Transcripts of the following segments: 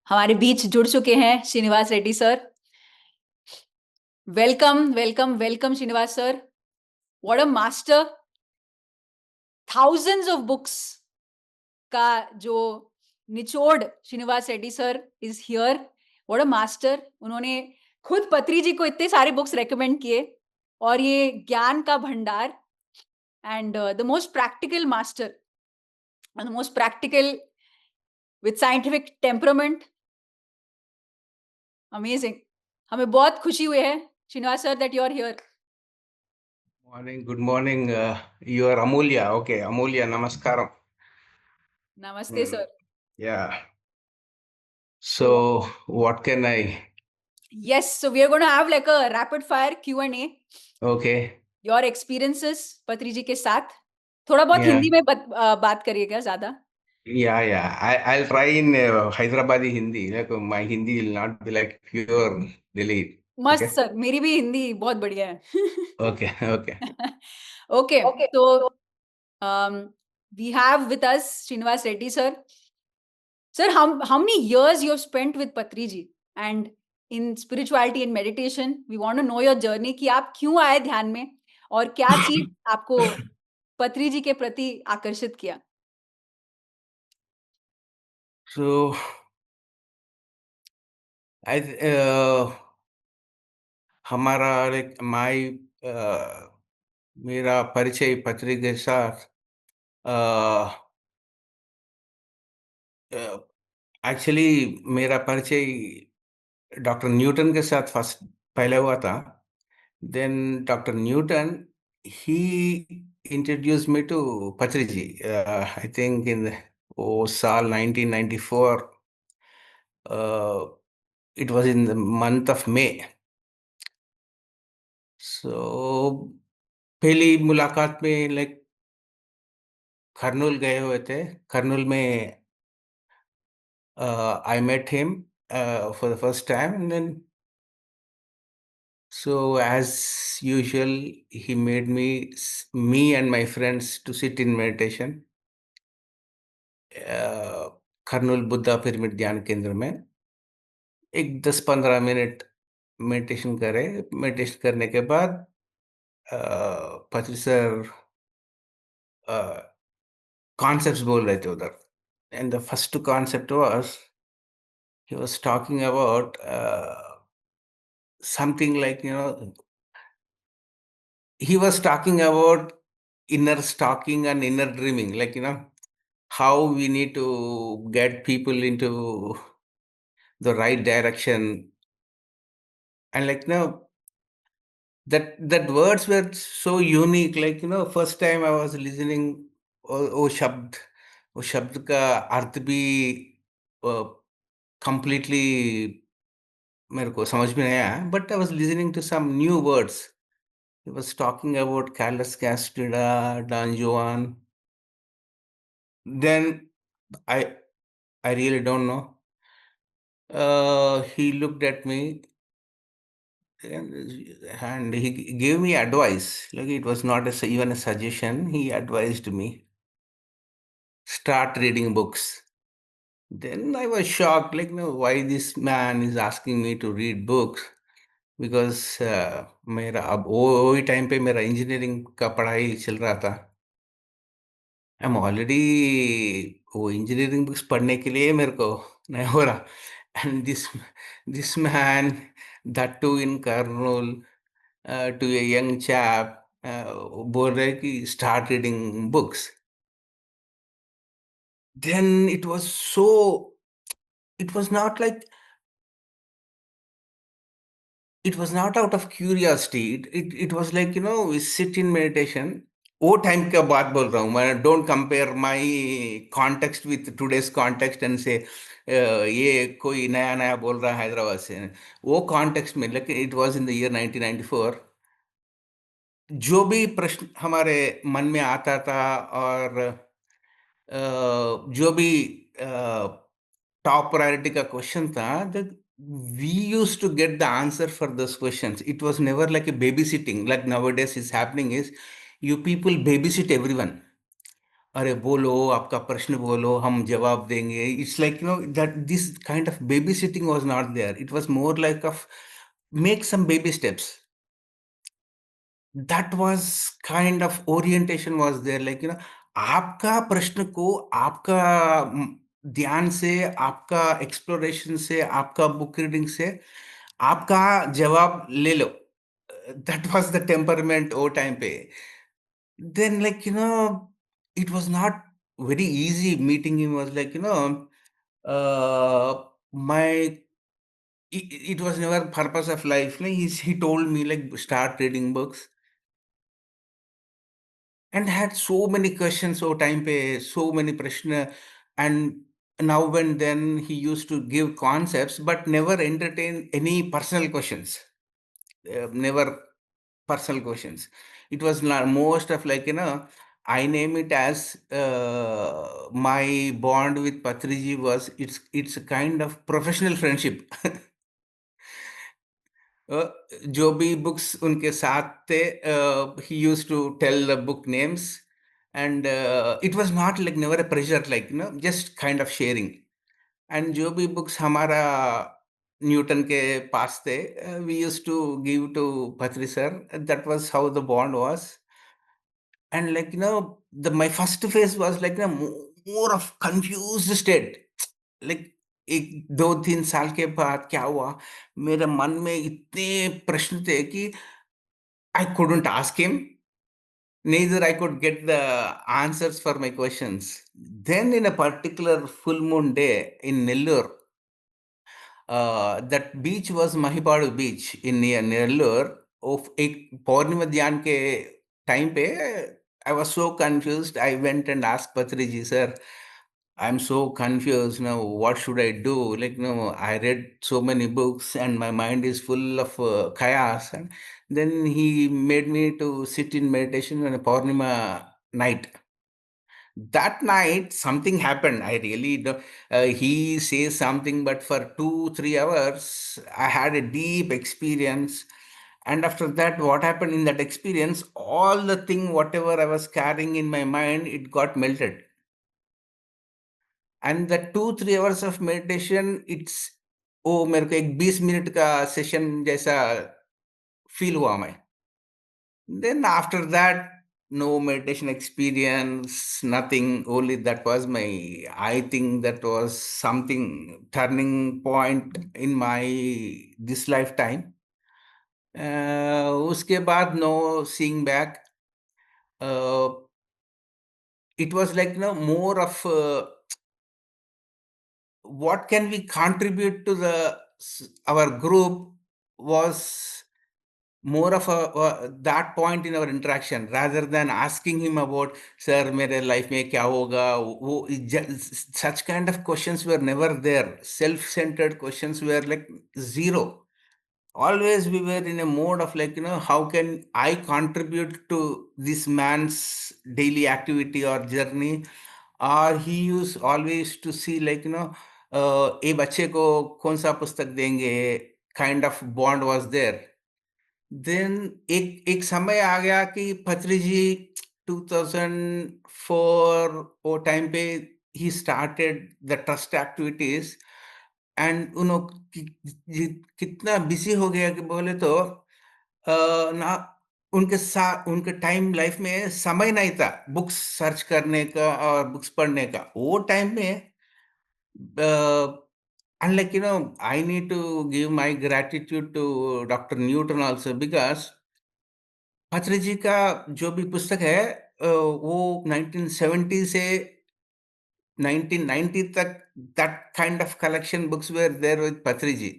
हमारे बीच जुड़ चुके हैं Srinivas Reddy sir. Welcome welcome welcome Srinivas sir. What a master. Thousands of books का जो निचोड़ Srinivas Reddy sir is here. What a master. उन्होंने खुद पत्री जी को इतने सारे बुक्स रेकमेंड किए और ये ज्ञान का भंडार and the most practical master, the most practical with scientific temperament. Amazing. हमें बहुत खुशी हुई है Srinivas sir that you are here. Morning, good morning. You are Amulya. Okay, Amulya, namaskaram. नमस्ते sir. Yeah. So, what can I? Yes, so we are going to have like a rapid fire Q&A. Okay. Your experiences पत्री जी के साथ थोड़ा बहुत Yeah. Hindi में बात करिएगा ज्यादा। Yeah. I'll try in Hyderabadi Hindi. Like my Hindi will not be like pure Delhi. मस्त Okay. सर, मेरी भी हिंदी बहुत बढ़िया है। Okay. Okay. Okay, Okay. so we have with us Srinivas Reddy sir. Sir, how many years you have spent with Patri ji and in spirituality and meditation? We want to know your journey कि आप क्यों आए ध्यान में और क्या चीज आपको पत्री जी के प्रति आकर्षित किया? So, हमारा like मेरा परिचय पत्री के साथ एक्चुअली मेरा परिचय डॉक्टर न्यूटन के साथ फर्स्ट पहले हुआ था। Then doctor Newton he introduce me to Patriji. I think in वो साल 1994, it was in the month of May. So पहली मुलाकात में लाइक कर्नूल गए हुए थे। कर्नूल में I met him for the first time and then so as usual, he made me and my friends to sit in meditation. Kurnool Buddha pyramid ध्यान केंद्र में एक 10-15 मिनट मेडिटेशन करे। मेडिटेशन करने के बाद पत्री सर कॉन्सेप्ट्स बोल रहे थे उधर। And the first concept was he was talking about something like, he was talking about inner stalking and inner dreaming, like, how we need to get people into the right direction. And like, that words were so unique. Like, first time I was listening, oh शब्द का अर्थ भी completely मेरे को समझ में नहीं आया, but I was listening to some new words. He was talking about Carlos Castaneda, Don Juan. Then I really don't know. He looked at me and he gave me advice. Like it was not even a suggestion. He advised me, start reading books. Then I was shocked, like, why this man is asking me to read books? Because मेरा अब वो ही time पे मेरा engineering का पढ़ाई चल रहा था। आई एम ऑलरेडी वो इंजीनियरिंग बुक्स पढ़ने के लिए मेरे को नहीं हो रहा। And this man, that to in Kurnool, to a young chap, बोल रहे कि start reading books. Then it was not like, it was not out of curiosity. It was like, we sit in meditation. वो time का बात बोल रहा हूँ मैं। Don't compare my context with today's context and से ये कोई नया नया बोल रहा है हैदराबाद से। वो कॉन्टेक्स्ट में, लेकिन it was in the year 1994। जो भी प्रश्न हमारे मन में आता था और जो भी टॉप प्रायोरिटी का क्वेश्चन था, we used to get the answer for those questions. It was never like a babysitting like nowadays is happening. Is you people babysit everyone. अरे बोलो, आपका प्रश्न बोलो, हम जवाब देंगे. It's like that this kind of baby sitting was not there. It was more like of make some baby steps. That was kind of orientation was there, like आपका प्रश्न को आपका ध्यान से, आपका एक्सप्लोरेशन से, आपका बुक रीडिंग से आपका जवाब ले लो. दैट वाज द टेम्परमेंट वो टाइम पे. Then, it was not very easy meeting him. Was like, my it was never purpose of life. Like he told me like start reading books and had so many questions. So time pe so many prashna, and now and then he used to give concepts but never entertain any personal questions. Never personal questions. It was not most of like, I name it as my bond with Patriji was it's a kind of professional friendship. Uh, जो भी books उनके साथ थे, he used to tell the book names and it was not like never a pressure, like just kind of sharing. And जो भी books हमारा Newton के पास थे, we used to give to Patri sir. That was how the bond was. And like the my first phase was like more of confused state. Like एक 2-3 साल के बाद क्या हुआ, मेरे मन में इतने प्रश्न थे कि I couldn't ask him, neither I could get the answers for my questions. Then in a particular full moon day in Nellore, that beach was Mahipadu beach in near Nellore. Of एक पौर्णिमा ध्यान के time पे I was so confused. I went and asked Patri ji, sir, I'm so confused now. What should I do? Like, no, I read so many books and my mind is full of chaos. And then he made me to sit in meditation on a Purnima night. That night, something happened. I really don't, he says something, but for 2-3 hours, I had a deep experience. And after that, what happened in that experience, all the thing, whatever I was carrying in my mind, it got melted. And the 2-3 hours of meditation, it's वो मेरे को एक 20 minute का session जैसा feel हुआ मैं. Then after that no meditation experience, nothing. Only that was my, I think that was something turning point in my this life time. उसके बाद no seeing back. It was like more of what can we contribute to the our group was more of a that point in our interaction rather than asking him about sir mere life mein kya hoga. Such kind of questions were never there. Self centered questions were like zero. Always we were in a mode of like, how can I contribute to this man's daily activity or journey. और he use always to see like ये बच्चे को कौन सा पुस्तक देंगे, kind of bond was there. Then एक एक समय आ गया कि पत्री जी 2004 वो टाइम पे he started the trust activities. And कितना बिजी हो गया कि बोले तो ना उनके साथ उनके टाइम लाइफ में समय नहीं था बुक्स सर्च करने का और बुक्स पढ़ने का. वो टाइम में and like I need to give my gratitude to doctor Newton also because Patri ji का जो भी पुस्तक है, वो 1970 से 1990 तक that kind of collection books were there with Patri ji.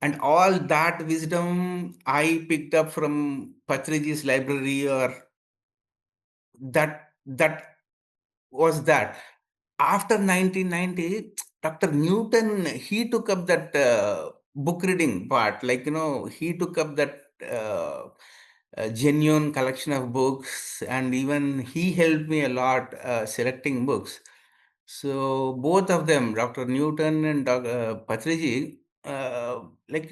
And all that wisdom I picked up from Patriji's library, or that was that. After 1990, Dr. Newton, he took up that book reading part. Like, he took up that genuine collection of books, and even he helped me a lot selecting books. So both of them, Dr. Newton and Patriji, like,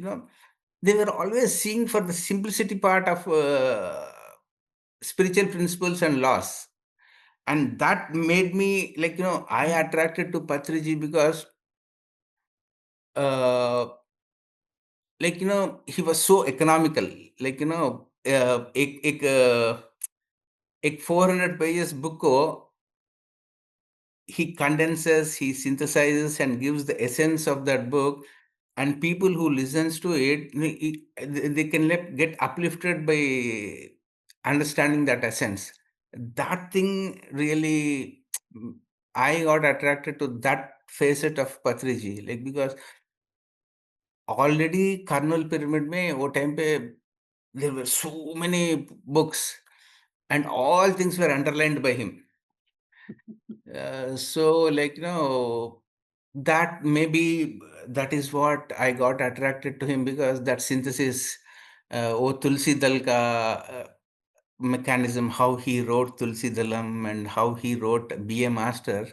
they were always seeing for the simplicity part of spiritual principles and laws. and that made me, like, I attracted to Patriji because, uh, like, he was so economical. Like, एक 400 pages book को he condenses, he synthesizes and gives the essence of that book, and people who listens to it, they can get uplifted by understanding that essence. That thing really, I got attracted to that facet of Patriji, like, because already Karnal pyramid में वो time पे there were so many books and all things were underlined by him. So, like, that maybe that is what I got attracted to him, because that synthesis, वो तुलसी दल का mechanism, how he wrote Tulsi Dalam and how he wrote BA Master,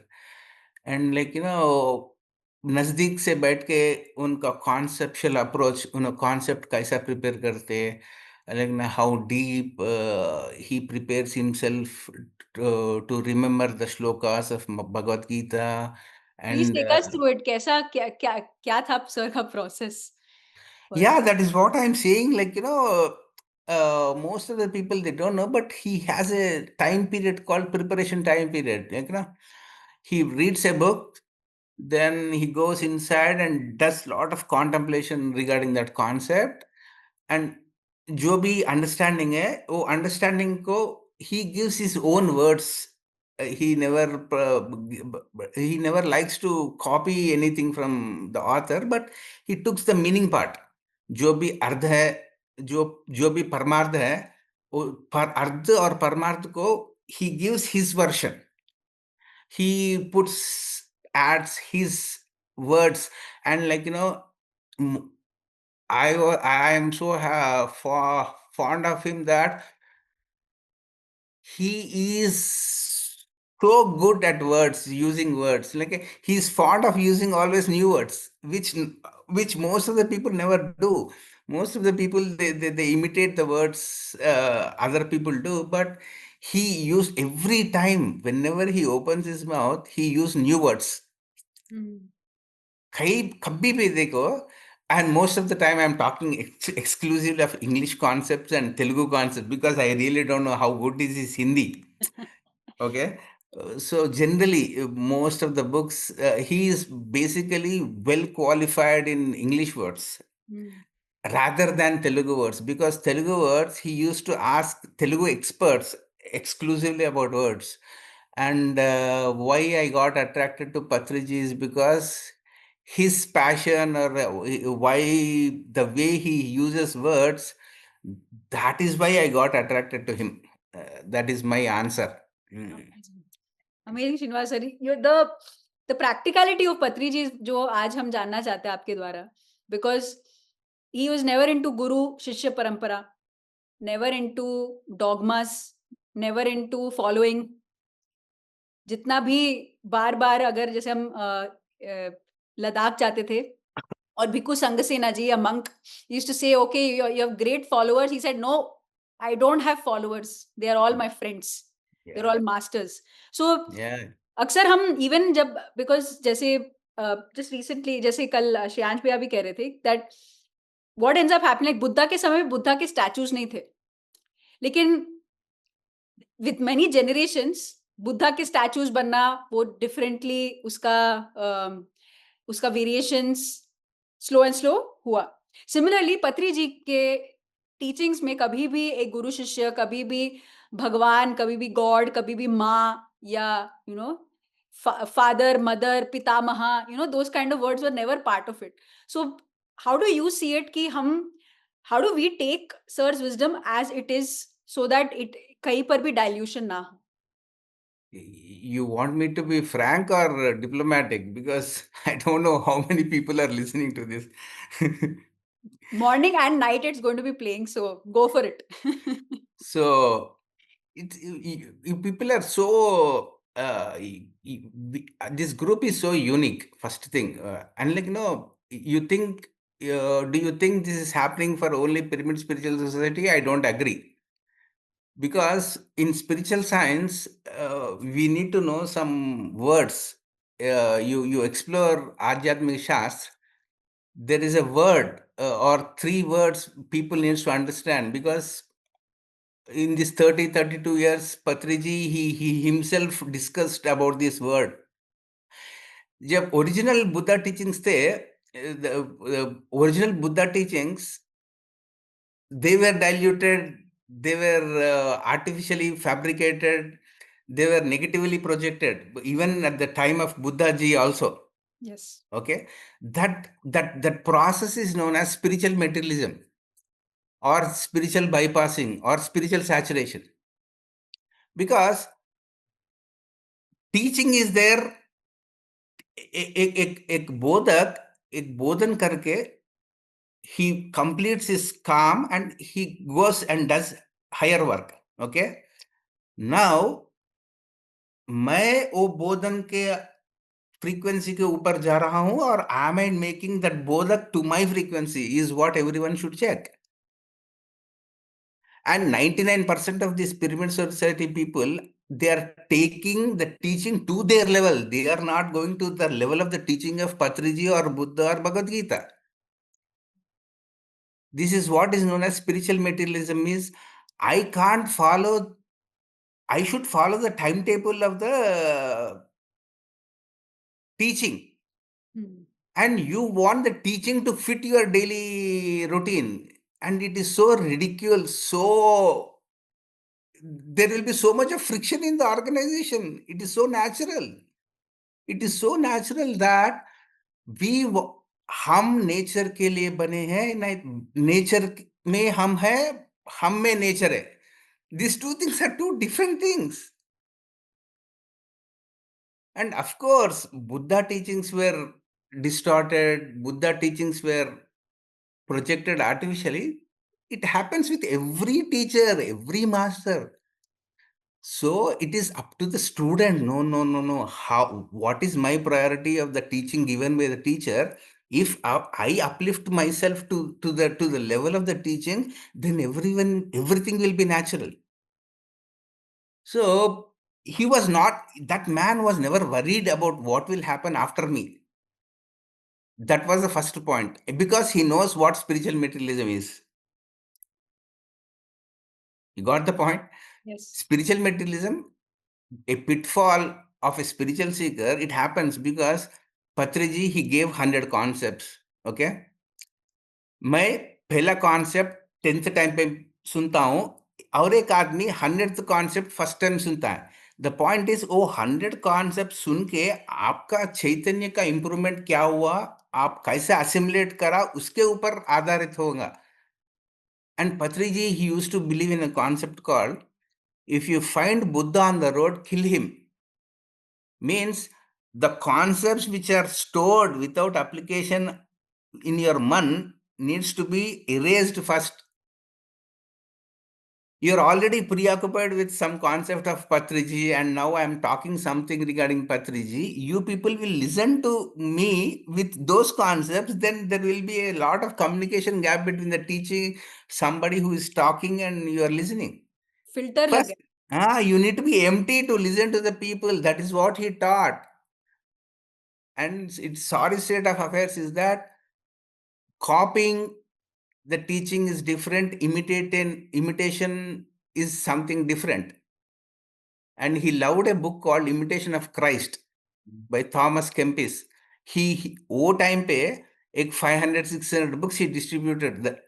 and, like, नज़दीक से बैठ के उनका conceptual approach, concept कैसा prepare करते, like, how deep he prepares himself to remember the shlokas of Bhagavad Gita, please and take us through it, कैसा क्या क्या क्या था सर का process? yeah, that is what I'm saying. Like, most of the people, they don't know, but he has a time period called preparation time period. Like, he reads a book, then he goes inside and does lot of contemplation regarding that concept, and जो भी understanding है, वो understanding को he gives his own words. He never likes to copy anything from the author, but he took the meaning part. जो भी अर्थ है, जो जो भी परमार्थ है, वो पर अर्थ और परमार्थ को he gives his version. He adds his words, and, like, mm, I am so fond of him that he is so good at using words. Like, he's fond of using always new words, which most of the people never do. Most of the people, they imitate the words other people do, but he used every time, whenever he opens his mouth, he used new words. कहीं कभी भी देखो, and most of the time I'm talking exclusively of English concepts and Telugu concepts, because I really don't know how good is his Hindi. Okay. So generally, most of the books, he is basically well qualified in English words rather than Telugu words, because Telugu words, he used to ask Telugu experts exclusively about words. And why I got attracted to Patriji is because his passion, or why the way he uses words, that is why I got attracted to him. That is my answer. Amazing Srinivas sir, you the practicality of Patri ji जो आज हम जानना चाहते हैं आपके द्वारा, because he was never into गुरु शिष्य परंपरा, never into dogmas, never into following. जितना भी बार बार, अगर जैसे हम लद्दाख जाते थे और भिक्खु संगसेना जी, a monk, used to say, okay, you have great followers. He said, no, I don't have followers. They are all my friends. They're all masters. So Yeah. अक्सर हम इवन जब, बिकॉज जैसे जस्ट रिसेंटली, जैसे कल श्रेयांश भैया भी कह रहे थे that what ends up happening, Buddha के समय में बुद्धा के स्टैचूज नहीं थे, लेकिन विथ मेनी जनरेशंस बुद्धा के स्टैचूज बनना, वो डिफरेंटली उसका उसका वेरिएशंस स्लो एंड स्लो हुआ. सिमिलरली पत्री जी के टीचिंग्स में कभी भी एक गुरु शिष्य, कभी भी भगवान, कभी भी गॉड, कभी भी माँ, या father, mother, Pitamah, those kind of words were never part of it. So how do you see it कि how do we take sir's wisdom as it is, so that it कहीं पर भी dilution ना हो? You want me to be frank or diplomatic? Because I don't know how many people are listening to this. Morning and night it's going to be playing, so go for it. So, people are so, this group is so unique, first thing. And, like, you think, do you think this is happening for only Pyramid Spiritual Society? I don't agree. Because in spiritual science, we need to know some words. You explore Adhyatmik Shastra, there is a word or three words people needs to understand, because in this 32 years, Patriji, he himself discussed about this word. जब original Buddha teachings थे, original Buddha teachings, they were diluted, they were artificially fabricated, they were negatively projected, even at the time of Buddha ji also. Yes. Okay, that process is known as spiritual materialism, or spiritual bypassing, or spiritual saturation. Because teaching is there, एक बोधक एक बोधन करके he completes his calm and he goes and does higher work. Okay, now मैं वो बोधन के frequency के ऊपर जा रहा हूं, और am I making that बोधक to my frequency is what everyone should check. And 99% of these pyramid society people, they are taking the teaching to their level. They are not going to the level of the teaching of Patriji or Buddha or Bhagavad Gita. This is what is known as spiritual materialism. Is I can't follow, I should follow the timetable of the teaching. And you want the teaching to fit your daily routine. And it is so ridiculous, so there will be so much of friction in the organization. It is so natural. It is so natural that we हम nature के लिए बने हैं, nature में हम है, हम में नेचर है. These two things are two different things. And of course, Buddha teachings were distorted, Buddha teachings were projected artificially. It happens with every teacher, every master. So it is up to the student. No. How? What is my priority of the teaching given by the teacher? If I uplift myself to the level of the teaching, then everything will be natural. So he was not. That man was never worried about what will happen after me. That was the first point, because he knows what spiritual materialism is. You got the point? Yes. Spiritual materialism, a pitfall of a spiritual seeker, it happens because Patriji, he gave 100 concepts. Okay, मैं पहला concept 10th time पे सुनता हूं, और एक आदमी 100th concept first time सुनता है. द पॉइंट इज, वो 100 कॉन्सेप्ट सुन के आपका चैतन्य का इंप्रूवमेंट क्या हुआ, आप कैसे असिमुलेट करा, उसके ऊपर आधारित होगा. And Patriji, he used to believe in a concept called, if you find Buddha on the road, kill him. Means the concepts which are stored without application in your man needs to be erased first. You're already preoccupied with some concept of Patriji, and now I'm talking something regarding Patriji. You people will listen to me with those concepts, then there will be a lot of communication gap between the teaching, somebody who is talking, and you are listening. Filter First, लगे. you need to be empty to listen to the people. That is what he taught. And its sorry state of affairs is that copying the teaching is different, imitation is something different. And he loved a book called Imitation of Christ by Thomas Kempis. He वो time पे एक 500-600 books he distributed.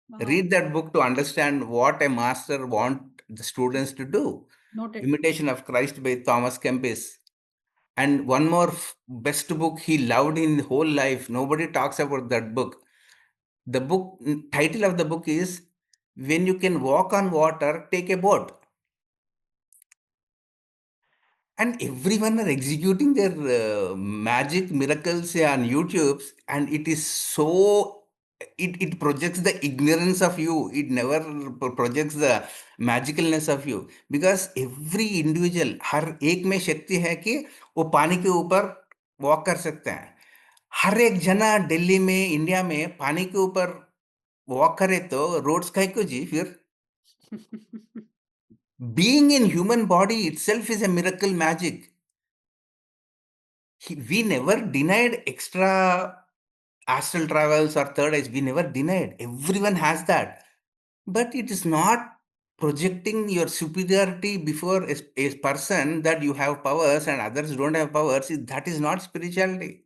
Wow. Read that book to understand what a master want the students to do. Noted. Imitation of Christ by Thomas Kempis. And one more best book he loved in whole life. Nobody talks about that book. The book title of the book is When You Can Walk on Water, Take a Boat. And everyone are executing their magic miracles on YouTube, and it is so, it projects the ignorance of you. It never projects the magicalness of you, because every individual, हर एक में शक्ति है कि वो पानी के ऊपर walk कर सकते हैं. हर एक जना दिल्ली में, इंडिया में पानी के ऊपर वॉक करे तो रोड्स काहे को जी फिर? Being in human body itself is a miracle magic. We never denied extra astral travels or third eyes. We never denied. Everyone has that. But it is not projecting your superiority before a person that you have powers and others don't have powers. That is not spirituality.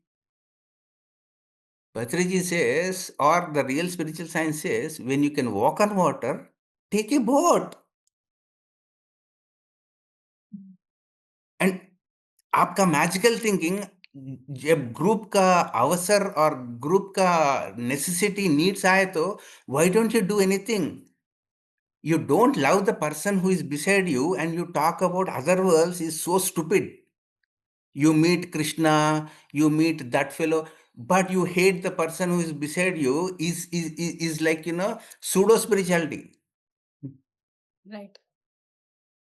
Patriji says, or the real spiritual science says, when you can walk on water, take a boat. And आपका magical thinking जब group का अवसर और group का necessity needs आए तो why don't you do anything you don't love the person who is beside you and you talk about other worlds is so stupid. You meet Krishna, you meet that fellow, but you hate the person who is beside you is like, pseudo spirituality. Right.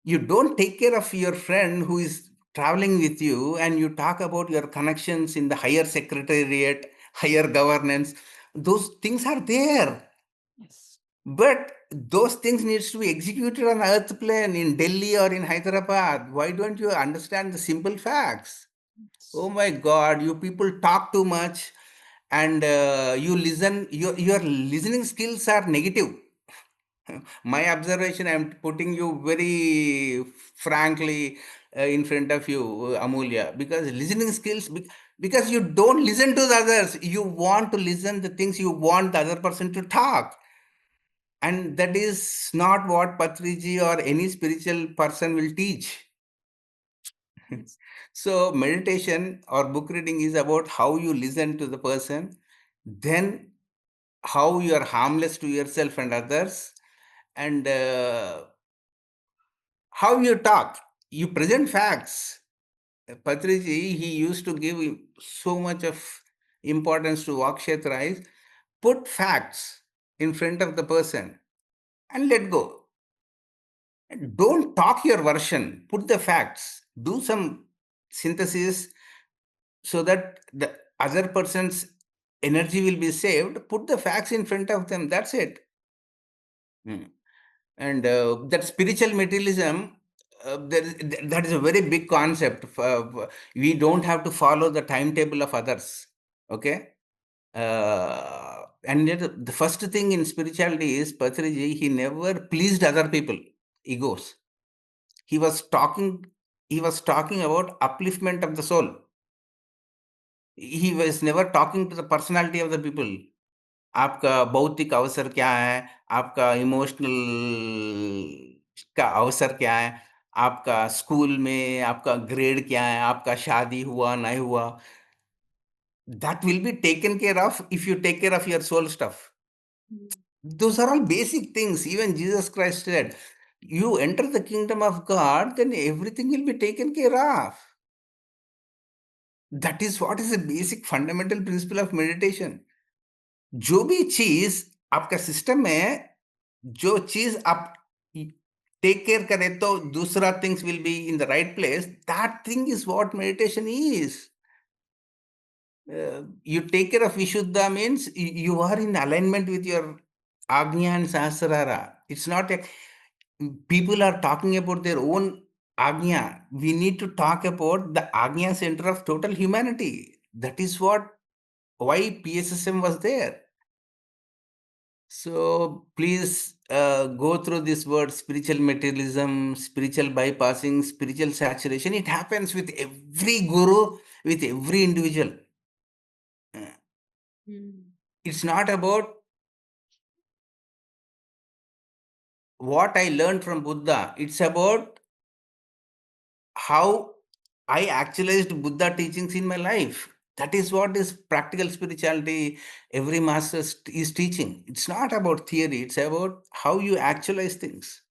You don't take care of your friend who is traveling with you and you talk about your connections in the higher secretariat, higher governance. Those things are there. Yes. But those things needs to be executed on earth plane in Delhi or in Hyderabad. Why don't you understand the simple facts? Oh my God, you people talk too much and you listen, your listening skills are negative. My observation, I'm putting you very frankly in front of you, Amulya, because listening skills, because you don't listen to the others. You want to listen the things you want the other person to talk. And that is not what Patriji or any spiritual person will teach. Yes. So, meditation or book reading is about how you listen to the person, then how you are harmless to yourself and others, and how you talk. You present facts. Patriji, he used to give so much of importance to Vakshetra is put facts in front of the person and let go. Don't talk your version, put the facts, do some synthesis so that the other person's energy will be saved. Put the facts in front of them, that's it. And that spiritual materialism, that is a very big concept. We don't have to follow the timetable of others. Okay. And yet the first thing in spirituality is Patriji, he never pleased other people, egos. he was talking he was talking about upliftment of the soul. He was never talking to the personality of the people. आपका भौतिक अवसर क्या है, आपका emotional का अवसर क्या है, आपका स्कूल में आपका ग्रेड क्या है, आपका शादी हुआ नहीं हुआ, that will be taken care of if you take care of your soul stuff. Those are all basic things. Even Jesus Christ said, you enter the kingdom of God, then everything will be taken care of. That is what is the basic fundamental principle of meditation. जो भी चीज आपका system में, जो चीज आप take care करें तो दूसरा things will be in the right place, that thing is what meditation is. You take care of Vishuddha means you are in alignment with your Agnya and Sahasrara. It's not a, people are talking about their own Agnya. We need to talk about the Agnya center of total humanity. That is what, why PSSM was there. So please go through this word spiritual materialism, spiritual bypassing, spiritual saturation. It happens with every guru, with every individual. It's not about what I learned from Buddha. It's about how I actualized Buddha teachings in my life. That is what is practical spirituality. Every master is teaching. It's not about theory. It's about how you actualize things.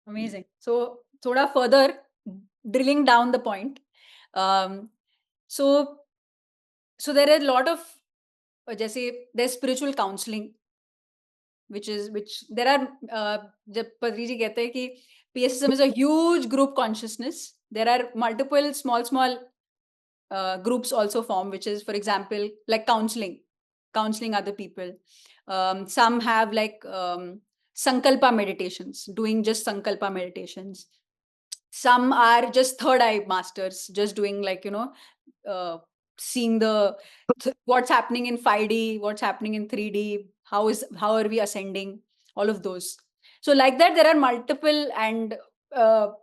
Amazing. So, thoda further drilling down the point. Um, so, so there are a lot of, जैसे there's spiritual counseling, which there are, जब पत्री जी कहते हैं कि PSSM is a huge group consciousness. There are multiple small groups also form, which is, for example, like counseling other people. Some have like Sankalpa meditations, doing just Sankalpa meditations. Some are just third eye masters, just doing like, uh, seeing what's happening in 5D, what's happening in 3D, how are we ascending, all of those. So like that, there are multiple, and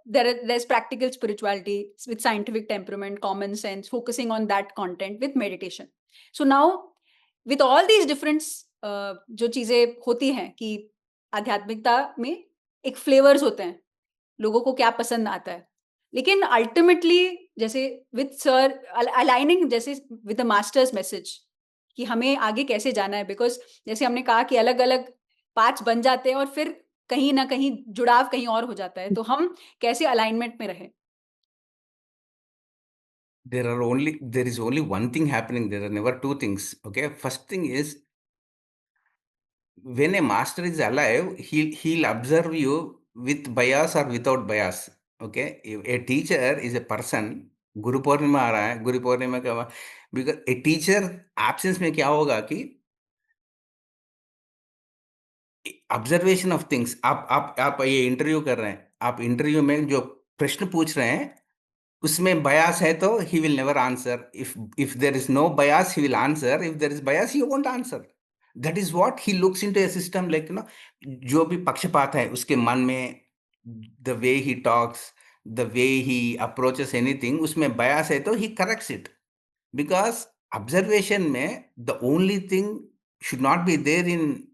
there's practical spirituality with scientific temperament, common sense, focusing on that content with meditation. So now with all these different जो चीजें होती हैं कि आध्यात्मिकता में एक flavours होते हैं, लोगों को क्या पसंद आता है, लेकिन अल्टीमेटली जैसे विद सर अलाइनिंग जैसे विद द मास्टर्स मैसेज कि हमें आगे कैसे जाना है, बिकॉज जैसे हमने कहा कि अलग अलग पार्ट्स बन जाते हैं और फिर कहीं ना कहीं जुड़ाव कहीं और हो जाता है, तो हम कैसे अलाइनमेंट में रहे. There is only one thing happening. There are never two things. Okay. First thing is, when a master is alive, he'll observe you with bias or without bias. Okay. If a teacher is a person, Guru Purnima आ रहा है, गुरु पूर्णिमा का because a teacher absence में क्या होगा कि observation of things. आप ये interview कर रहे हैं, आप इंटरव्यू में जो प्रश्न पूछ रहे हैं उसमें बयास है तो he will never answer. If there is no bias he will answer, if there is bias he won't answer. That is what he looks into a system, like जो भी पक्षपात है उसके मन में, the way he talks, the way he approaches anything, उसमें bias है तो he corrects it. Because observation में the only thing should not be there in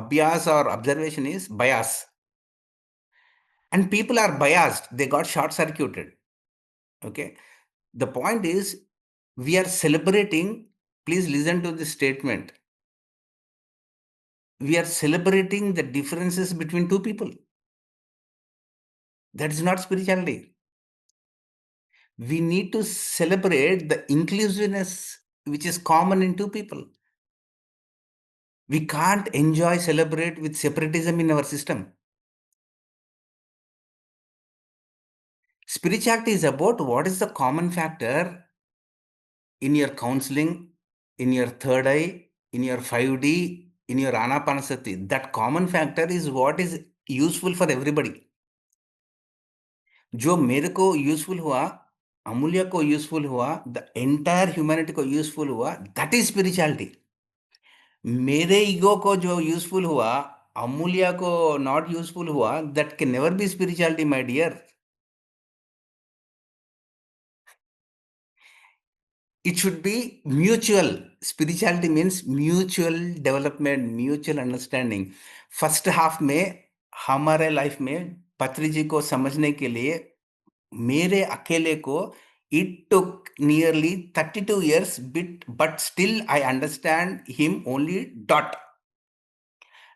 abhyas or observation is bias. And people are biased, they got short circuited. Okay. The point is, we are celebrating, please listen to this statement, we are celebrating the differences between two people. That is not spirituality. We need to celebrate the inclusiveness which is common in two people. We can't celebrate with separatism in our system. Spirituality is about what is the common factor in your counseling, in your third eye, in your 5D, in your anapanasati. That common factor is what is useful for everybody. जो मेरे को useful हुआ, अमूल्य को useful हुआ, the entire humanity को useful हुआ, that is spirituality. मेरे ईगो को जो यूजफुल हुआ, अमूल्य को नॉट यूजफुल हुआ, that can never be spirituality my dear. It should be mutual. Spirituality means mutual development, mutual understanding. First half में हमारे लाइफ में पत्री जी को समझने के लिए मेरे अकेले को it took nearly 32 years, but still I understand him only dot.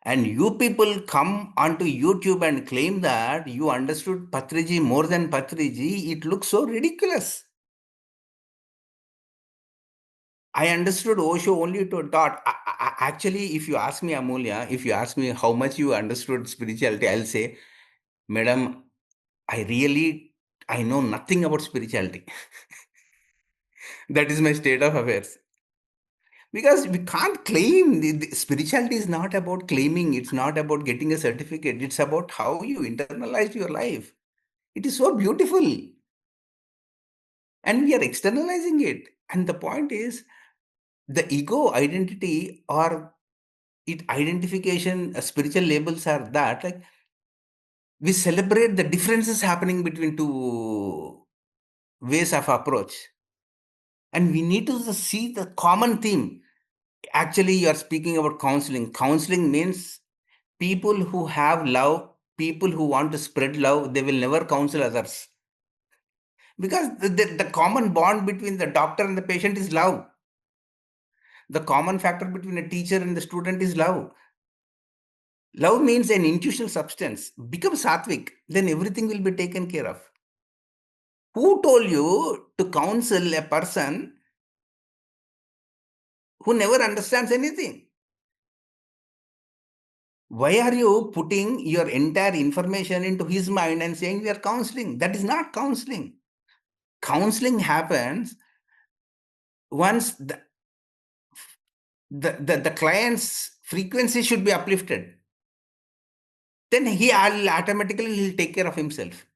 And you people come onto YouTube and claim that you understood Patriji more than Patriji. It looks so ridiculous. I understood Osho only to a dot. Actually, if you ask me, Amulya, if you ask me how much you understood spirituality, I'll say, Madam, I know nothing about spirituality. That is my state of affairs. Because we can't claim, the spirituality is not about claiming, it's not about getting a certificate, it's about how you internalize your life. It is so beautiful. And we are externalizing it. And the point is, the ego identity or identification, spiritual labels are that, like, we celebrate the differences happening between two ways of approach, and we need to see the common theme. Actually, you are speaking about counseling means people who have love, people who want to spread love, they will never counsel others, because the common bond between the doctor and the patient is love. The common factor between a teacher and the student is love. Love means an intuitional substance. Become sattvic, then everything will be taken care of. Who told you to counsel a person who never understands anything? Why are you putting your entire information into his mind and saying we are counseling? That is not counseling. Counseling happens once the client's frequency should be uplifted. then he'll take care of himself.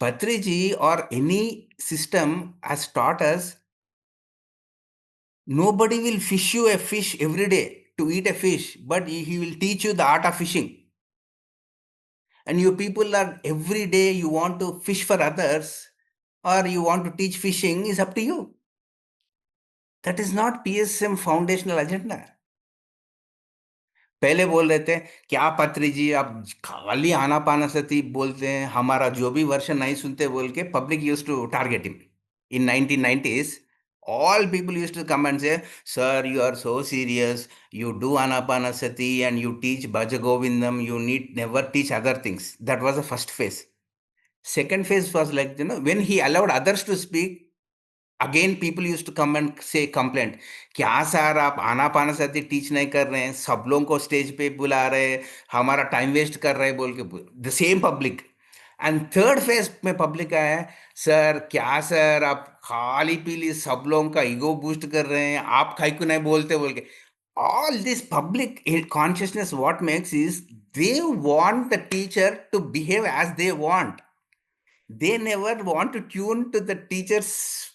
Patriji or any system has taught us nobody will fish you a fish every day to eat a fish, but he will teach you the art of fishing. And you people are every day you want to fish for others or you want to teach fishing is up to you. That is not PSM foundational agenda. पहले बोल रहे थे क्या पत्री जी आप खाली आना पाना सती बोलते हैं हमारा जो भी वर्षन नहीं सुनते बोल के public used to target him in 1990s. All people used to come and say, sir, you are so serious, you do anapanasati and you teach bhaja govindam, you need never teach other things. That was the first phase. Second phase was like, when he allowed others to speak, again people use to come and say complaint, क्या sir आप Anapanasati teach नहीं कर रहे हैं, सब लोगों को stage पे बुला रहे हैं, हमारा टाइम वेस्ट कर रहे हैं बोल के, the same public. And third phase में पब्लिक आया है, सर क्या सर आप खाली पीली सब लोगों का ईगो बूस्ट कर रहे हैं, आप खाई क्यों नहीं बोलते बोल के. All this public consciousness what makes is they want the teacher to behave as they want. They never want to tune to the teacher's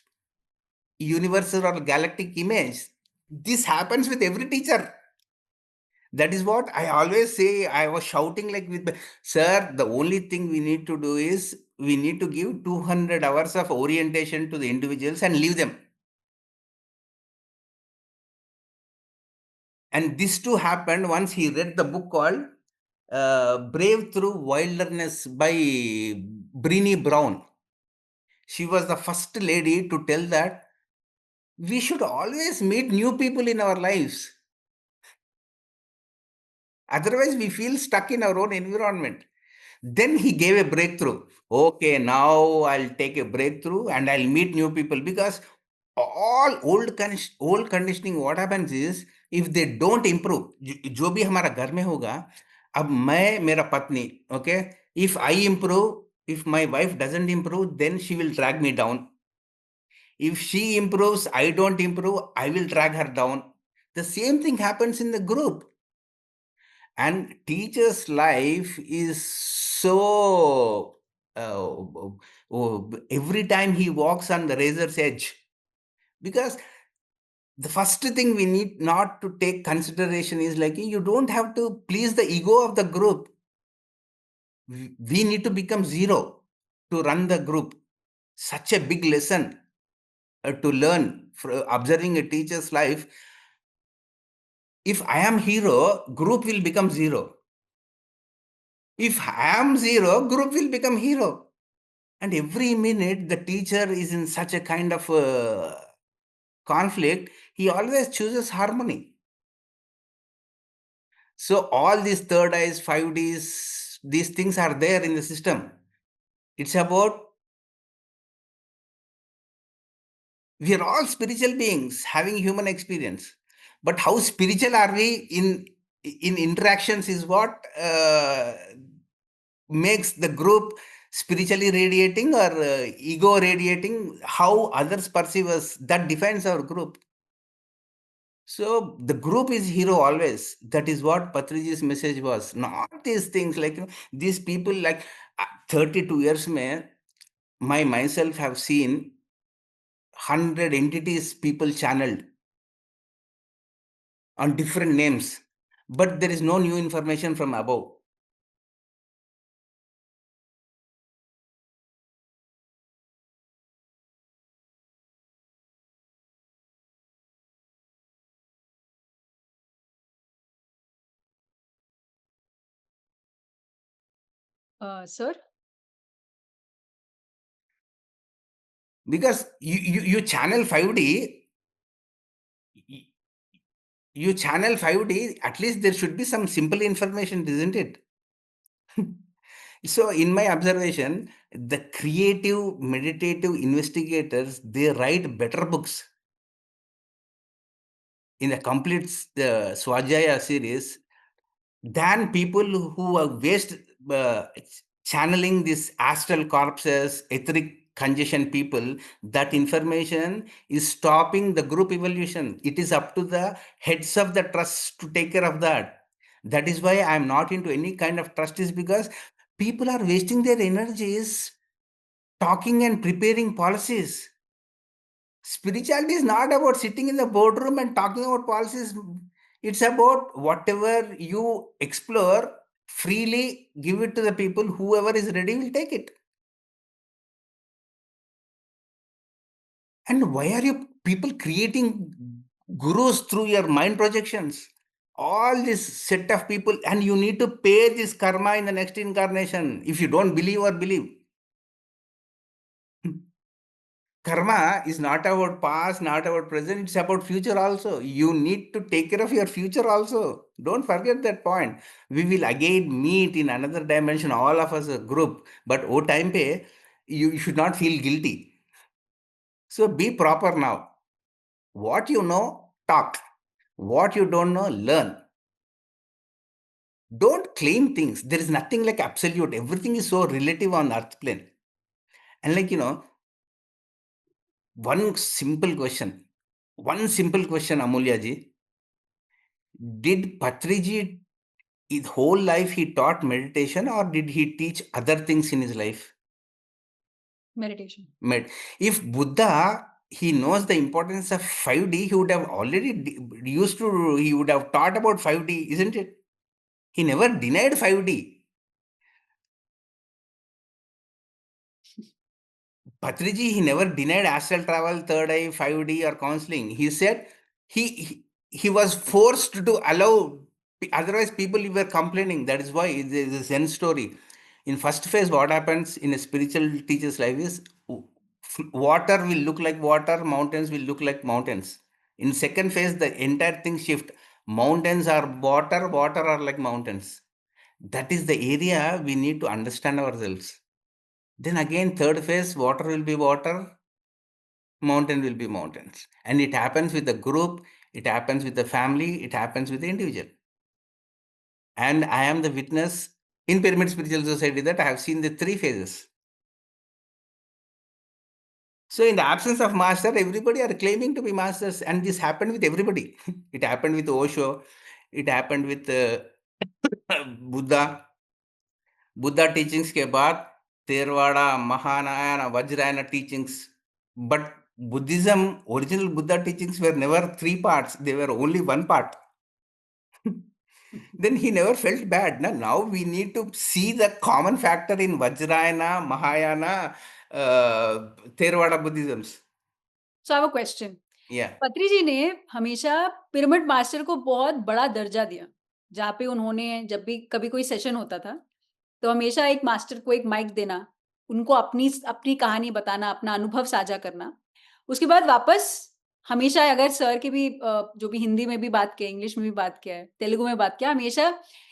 universal or galactic image. This happens with every teacher. That is what I always say. I was shouting like with, sir, the only thing we need to do is we need to give 200 hours of orientation to the individuals and leave them. And this too happened once he read the book called Brave Through Wilderness by Brené Brown. She was the first lady to tell that we should always meet new people in our lives. Otherwise, we feel stuck in our own environment. Then he gave a breakthrough. Okay, now I'll take a breakthrough and I'll meet new people, because all old conditioning, what happens is if they don't improve, जो भी हमारा घर में होगा, अब मैं मेरा पत्नी, okay, if I improve, if my wife doesn't improve, then she will drag me down. If she improves, I don't improve, I will drag her down. The same thing happens in the group. And teacher's life is so every time he walks on the razor's edge, because the first thing we need not to take consideration is like, you don't have to please the ego of the group. We need to become zero to run the group. Such a big lesson to learn from observing a teacher's life. If I am hero, group will become zero. If I am zero, group will become hero. And every minute the teacher is in such a kind of conflict, he always chooses harmony. So all these third eyes, 5Ds, these things are there in the system. It's about, we are all spiritual beings having human experience. But how spiritual are we in interactions is what makes the group spiritually radiating or ego radiating. How others perceive us, that defines our group. So the group is hero always. That is what Patriji's message was. Not these things like, these people like 32 years mein, myself have seen 100 entities people channeled on different names, but there is no new information from above. Sir? Because you channel 5D, you channel 5D, at least there should be some simple information, isn't it? So in my observation, the creative, meditative investigators, they write better books. In the complete Swajaya series, than people who are waste channeling these astral corpses, etheric congestion people. That information is stopping the group evolution. It is up to the heads of the trust to take care of that. That is why I'm not into any kind of trust, is because people are wasting their energies talking and preparing policies. Spirituality is not about sitting in the boardroom and talking about policies. It's about whatever you explore, freely give it to the people. Whoever is ready will take it. And why are you people creating gurus through your mind projections? All this set of people, and you need to pay this karma in the next incarnation if you don't believe or believe. Karma is not about past, not about present, it's about future also. You need to take care of your future also. Don't forget that point. We will again meet in another dimension, all of us a group. But oh time pe, you should not feel guilty. So be proper now. What you know, talk. What you don't know, learn. Don't claim things. There is nothing like absolute. Everything is so relative on earth plane. And one simple question. One simple question, Amulya ji. Did Patriji, his whole life he taught meditation, or did he teach other things in his life? Meditation. If Buddha, he knows the importance of 5D, he would have already he would have taught about 5D, isn't it? He never denied 5D. Patriji, he never denied astral travel, third eye, 5D, or counseling. He said he was forced to allow, otherwise people were complaining. That is why it is a Zen story. In first phase, what happens in a spiritual teacher's life is water will look like water, mountains will look like mountains. In second phase, the entire thing shift. Mountains are water, water are like mountains. That is the area we need to understand ourselves. Then again, third phase, water will be water, mountain will be mountains. And it happens with the group, it happens with the family, it happens with the individual. And I am the witness in Pyramid Spiritual Society that I have seen the three phases. So in the absence of master, everybody are claiming to be masters, and this happened with everybody. It happened with Osho, it happened with Buddha. Buddha teachings के बाद Theravada, Mahayana, Vajrayana teachings. But Buddhism, original Buddha teachings were never three parts. They were only one part. Then he never felt bad. Now we need to see the common factor in Vajrayana, Mahayana, Theravada Buddhisms. So I have a question. Yeah. पत्री जी ने हमेशा pyramid master को बहुत बड़ा दर्जा दिया, जहाँ पे उन्होंने जब भी कभी कोई सेशन होता था, तो हमेशा एक मास्टर को एक माइक देना, उनको अपनी अपनी कहानी बताना, अपना अनुभव साझा करना। उसके बाद वापस हमेशा अगर सर की भी जो भी हिंदी में भी बात किया, इंग्लिश में भी बात किया है, तेलुगु में बात किया, हमेशा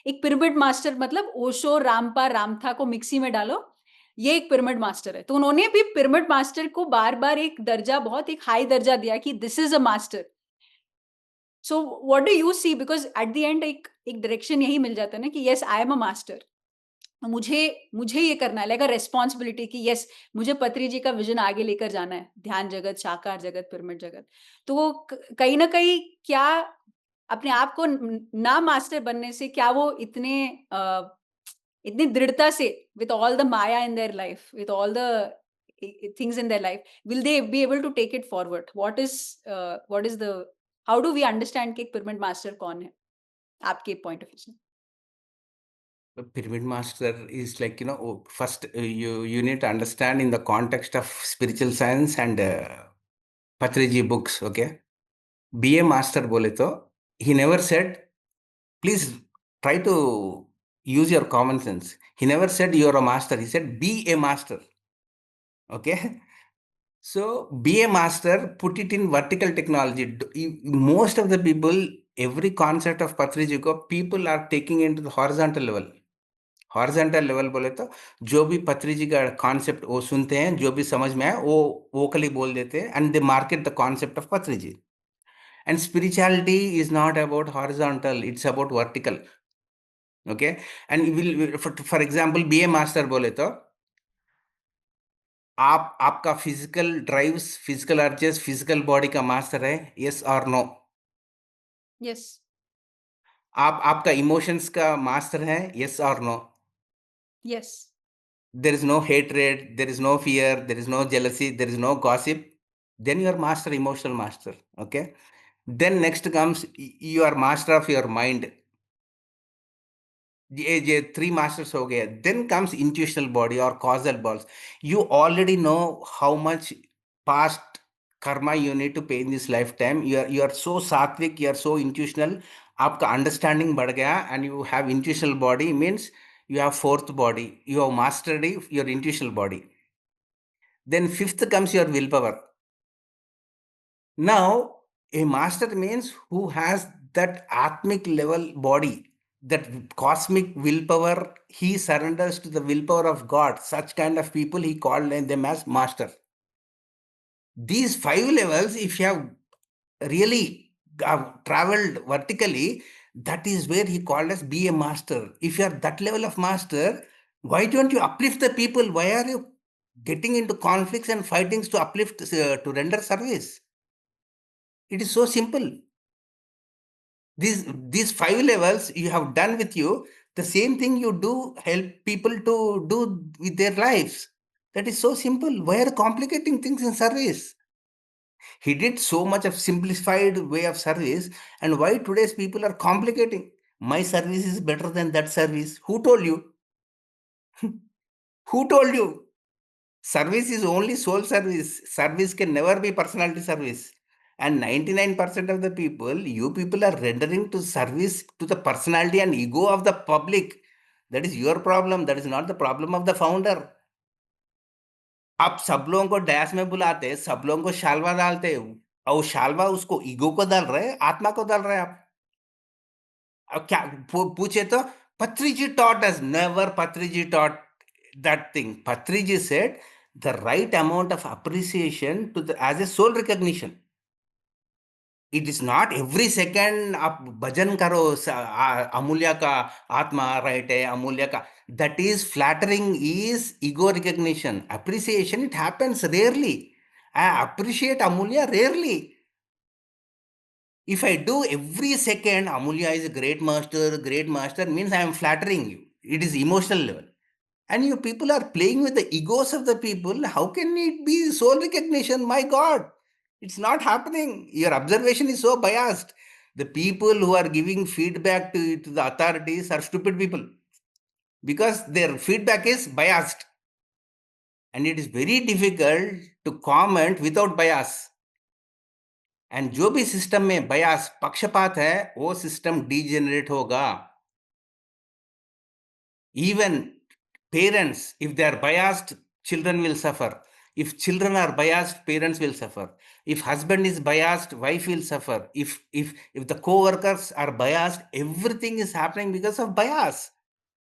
एक पिरामिड मास्टर मतलब ओशो, रामपा, रामथा को मिक्सी में डालो, ये एक पिरामिड मास्टर है। तो उन्होंने भी पिरामिड मास्टर को बार-बार एक दर्जा, बहुत एक हाई दर्जा दिया कि this is a master. So what do you see? Because at the end एक डायरेक्शन यही मिल जाता है ना कि yes I am a master. मुझे मुझे ये करना है, लाइक अ रिस्पॉन्सिबिलिटी कि येस मुझे पत्री जी का विजन आगे लेकर जाना है, ध्यान जगत, साकार जगत, पिरामिड जगत। तो वो कहीं ना कहीं क्या अपने आप को ना मास्टर बनने से क्या वो इतनी दृढ़ता से with all the maya in their life, with all the things in their life, will they be able to take it forward? What is the how do we understand कि एक पिरामिड मास्टर कौन है आपके पॉइंट ऑफ व्यू से? The pyramid master is first you need to understand in the context of spiritual science and Patriji books, okay? Be a master bole to, he never said, please try to use your common sense. He never said you're a master. He said, be a master, okay? So be a master, put it in vertical technology. Most of the people, every concept of Patriji ko, people are taking into the horizontal level. Horizontal level बोले तो जो भी पत्री जी का concept वो सुनते हैं, जो भी समझ में आए वो वोकली बोल देते हैं, and they market the concept of Patri ji. And spirituality is not about horizontal, it's about vertical, okay? And will for example be a master बोले तो आपका physical drives, physical urges, physical body का मास्टर है, yes और no? Yes. आप आपका emotions का master है, yes or no? Yes. There is no hatred, there is no fear, there is no jealousy, there is no gossip. Then you are master, emotional master. Okay. Then next comes you are master of your mind. ये three masters हो गए. Then comes intuitional body or causal balls. You already know how much past karma you need to pay in this lifetime. You are so sattvic, you are so intuitional. आपका understanding बढ़ गया, and you have intuitional body means you have fourth body. You have mastered your intuitional body. Then fifth comes your willpower. Now, a master means who has that atmic level body, that cosmic willpower. He surrenders to the willpower of God. Such kind of people, he called them as master. These five levels, if you have really traveled vertically, that is where he called us be a master. If you are that level of master, why don't you uplift the people? Why are you getting into conflicts and fightings to uplift, to render service? It is so simple. These five levels you have done with you, the same thing you do help people to do with their lives. That is so simple. Why are complicating things in service? He did so much of simplified way of service, and why today's people are complicating? My service is better than that service. Who told you? Who told you? Service is only soul service. Service can never be personality service. And 99% of the people, you people are rendering to service to the personality and ego of the public. That is your problem. That is not the problem of the founder. आप सब लोगों को dash में बुलाते, सब लोगों को शालवा डालते, और शालवा उसको ईगो को डाल रहे, आत्मा को डाल रहे आप. अब क्या पूछे तो Patriji taught us. Never Patriji taught that thing. Patriji said the right amount of appreciation to the as a soul recognition. It is not every second आप भजन करो अमूल्य का आत्मा राइट है अमूल्य का. That is flattering is ego recognition. Appreciation, it happens rarely. I appreciate Amulya rarely. If I do every second, Amulya is a great master means I am flattering you. It is emotional level. And you people are playing with the egos of the people. How can it be soul recognition? My God, it's not happening. Your observation is so biased. The people who are giving feedback to the authorities are stupid people because their feedback is biased. And it is very difficult to comment without bias. And जो भी system में bias पक्षपात है वो system degenerate होगा. Even parents if they are biased, children will suffer. If children are biased, parents will suffer. If husband is biased, wife will suffer. If the co-workers are biased, everything is happening because of bias.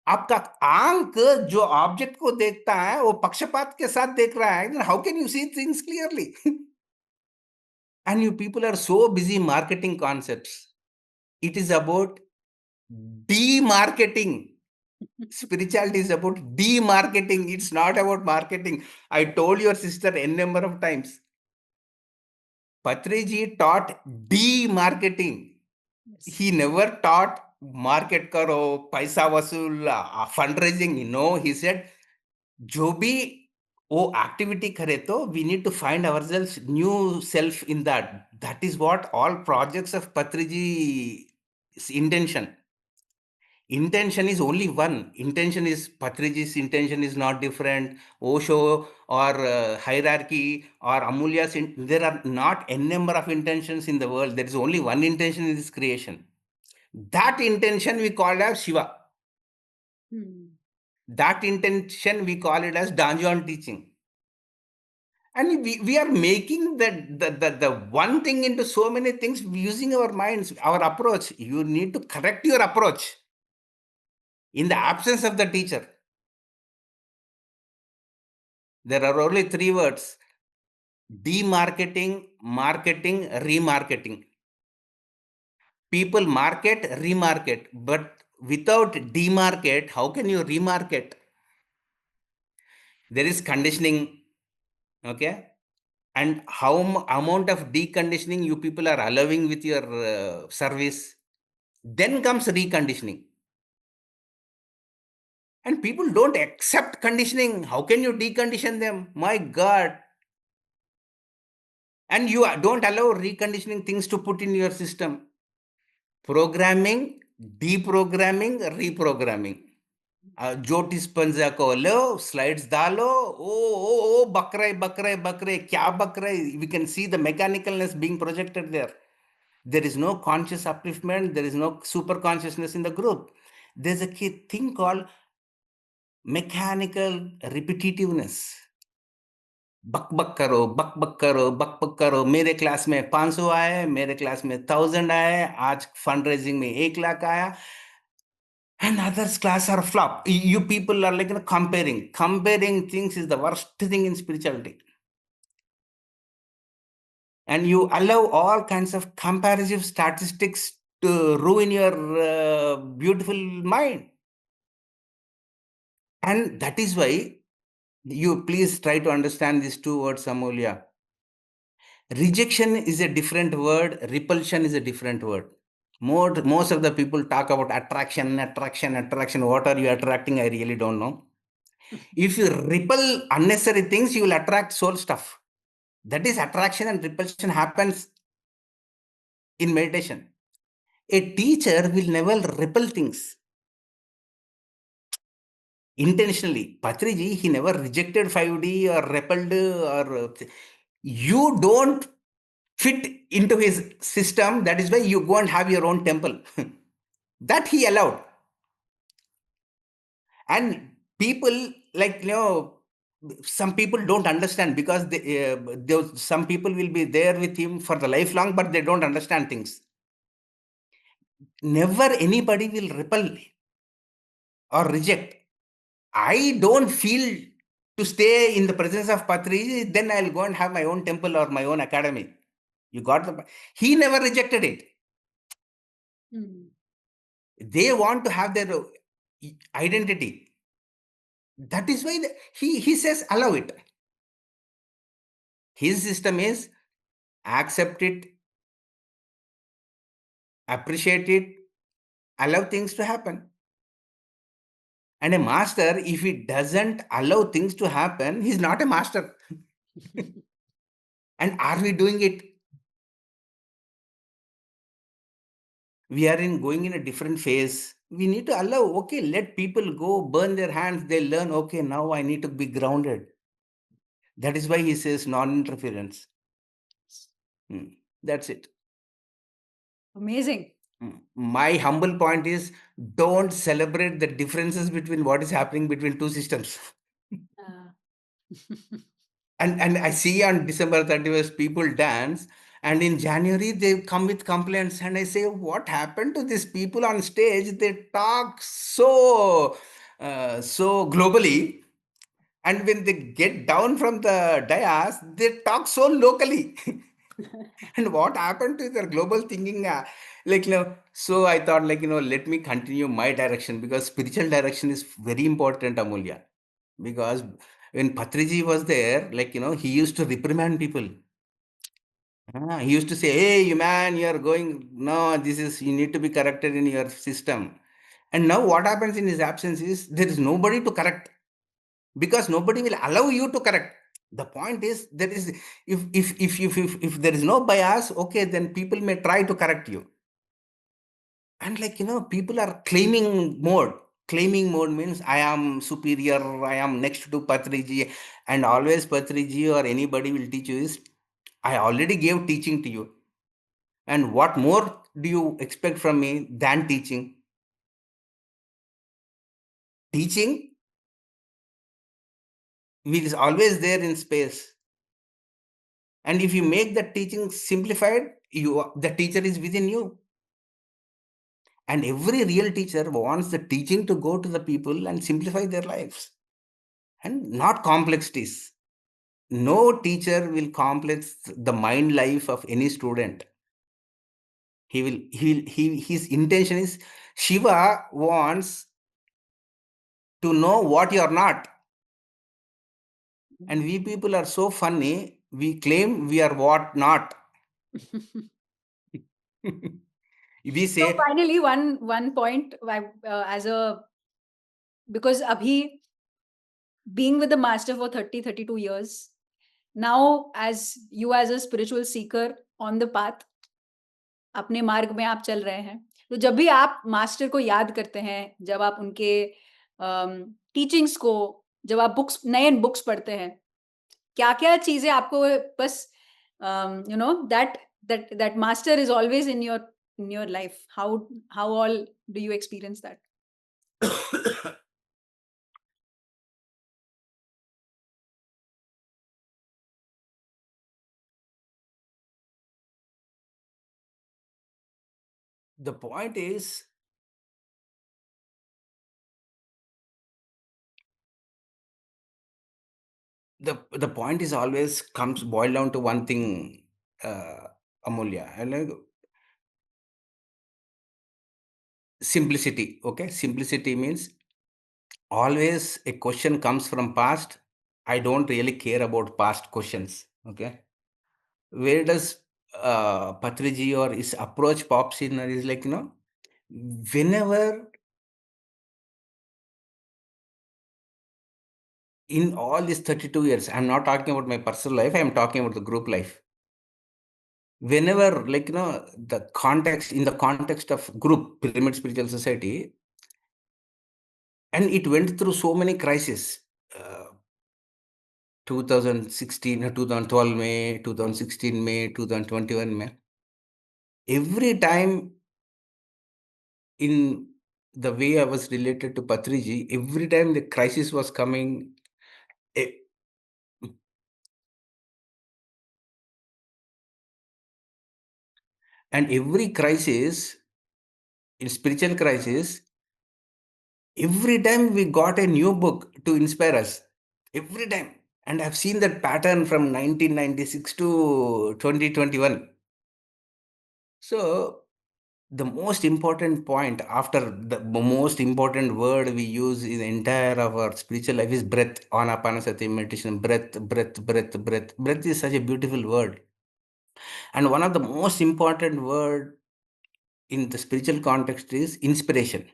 आपका आंख जो object को देखता है वो पक्षपात के साथ देख रहा है. then how can you see things clearly? And you people are so busy marketing concepts. It is about demarketing. Spirituality is about demarketing. It's not about marketing. I told your sister n number of times. Patriji taught demarketing. Yes. He never taught market karo, paisa vasool, fundraising. No, he said, जो भी वो activity करे तो we need to find ourselves new self in that. That is what all projects of Patriji's intention. Intention is only one. Intention is Patriji's intention is not different. Osho or hierarchy or Amulya's, there are not n number of intentions in the world. There is only one intention in this creation. That intention we call as Shiva. That intention we call it as Danjon teaching. And we are making the one thing into so many things using our minds, our approach. You need to correct your approach in the absence of the teacher. There are only three words: demarketing, marketing, remarketing. People market, remarket, but without demarket, how can you remarket? There is conditioning, okay? And how amount of deconditioning you people are allowing with your service? Then comes reconditioning. And people don't accept conditioning. How can you decondition them? My God. And you don't allow reconditioning things to put in your system. Programming, deprogramming, reprogramming. जो टिस्पंजा को लो slides डालो ओ बकरे क्या बकरे we can see the mechanicalness being projected there. There is no conscious upliftment, there is no super consciousness in the group. There's a key thing called mechanical repetitiveness. बक बक करो बक बक करो बक बक करो मेरे क्लास में 500 आए मेरे क्लास में 1000 आए आज फंड रेजिंग में 1 लाख आया and others class are flop. You people are like, comparing things is the worst thing in spirituality. And you allow all kinds of comparative statistics to ruin your beautiful mind. And that is why you please try to understand these two words, Amulya. Rejection is a different word, repulsion is a different word. Most of the people talk about attraction. What are you attracting? I really don't know. If you repel unnecessary things, you will attract soul stuff. That is attraction, and repulsion happens in meditation. A teacher will never repel things intentionally. Patriji, he never rejected 5D or repelled, or you don't fit into his system. That is why you go and have your own temple. That he allowed. And people, like, some people don't understand because some people will be there with him for the lifelong, but they don't understand things. Never anybody will repel or reject. I don't feel to stay in the presence of Patri, then I'll go and have my own temple or my own academy. You got the. He never rejected it. They want to have their identity. That is why he says allow it. His system is accept it, appreciate it, allow things to happen. And a master, if he doesn't allow things to happen, he's not a master. And are we doing it? We are going in a different phase. We need to allow, okay, let people go, burn their hands, they learn, okay, now I need to be grounded. That is why he says non-interference. That's it. Amazing. My humble point is, don't celebrate the differences between what is happening between two systems. And I see on December 31st, people dance. And in January, they come with complaints. And I say, what happened to these people on stage? They talk so globally. And when they get down from the dais, they talk so locally. And what happened to their global thinking? So I thought, let me continue my direction, because spiritual direction is very important, Amulya. Because when Patriji was there, he used to reprimand people. He used to say, hey, you man, you're going, no, you need to be corrected in your system. And now what happens in his absence is there is nobody to correct, because nobody will allow you to correct. The point is, there is, if there is no bias, okay, then people may try to correct you. And people are claiming mode. Claiming mode means I am superior, I am next to Patriji, and always Patriji or anybody will teach you is, I already gave teaching to you. And what more do you expect from me than teaching? Teaching is always there in space. And if you make the teaching simplified, the teacher is within you. And every real teacher wants the teaching to go to the people and simplify their lives, and not complexities. No teacher will complex the mind life of any student. His intention is, Shiva wants to know what you are not. And we people are so funny, we claim we are what not. we So say finally, one point, because abhi being with the master for 32 years, now as you as a spiritual seeker on the path, अपने मार्ग में आप चल रहे हैं, तो जब भी आप मास्टर को याद करते हैं, जब आप उनके टीचिंग्स को, जब आप नए बुक्स पढ़ते हैं, क्या-क्या चीज़ें आपको बस that master is always in your life. How all do you experience that? the point is the point is always comes boil down to one thing, Amulya, and like simplicity. Okay, simplicity means always a question comes from past. I don't really care about past questions. Okay, where does Patriji or his approach pops in is like, whenever in all these 32 years, I'm not talking about my personal life, I'm talking about the group life. Whenever, like, in the context of group, Pyramid Spiritual Society, and it went through so many crises. 2016, 2012 May, 2016 May, 2021 May. Every time in the way I was related to Patriji, every time the crisis was coming, eh, and every crisis, in spiritual crisis, every time we got a new book to inspire us. Every time. And I've seen that pattern from 1996 to 2021. So the most important point after the most important word we use in the entire of our spiritual life is breath. Anapanasati meditation, breath, breath, breath, breath. Breath is such a beautiful word. And one of the most important word in the spiritual context is inspiration.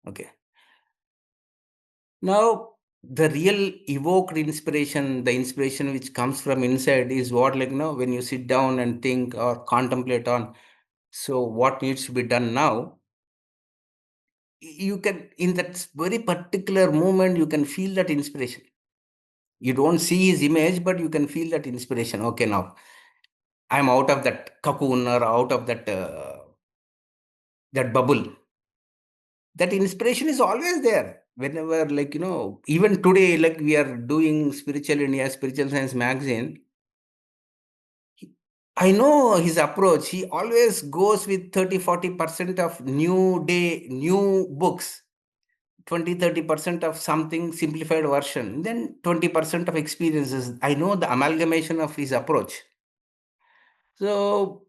Okay. Now, the real evoked inspiration, the inspiration which comes from inside is what, like, when you sit down and think or contemplate on, so what needs to be done now, you can, in that very particular moment, you can feel that inspiration. You don't see his image, but you can feel that inspiration. Okay, now I'm out of that cocoon or out of that bubble. That inspiration is always there. Whenever, like, even today, like we are doing Spiritual India, Spiritual Science magazine, I know his approach. He always goes with 30-40% of new day, new books, 20-30% of something simplified version, then 20% of experiences. I know the amalgamation of his approach. So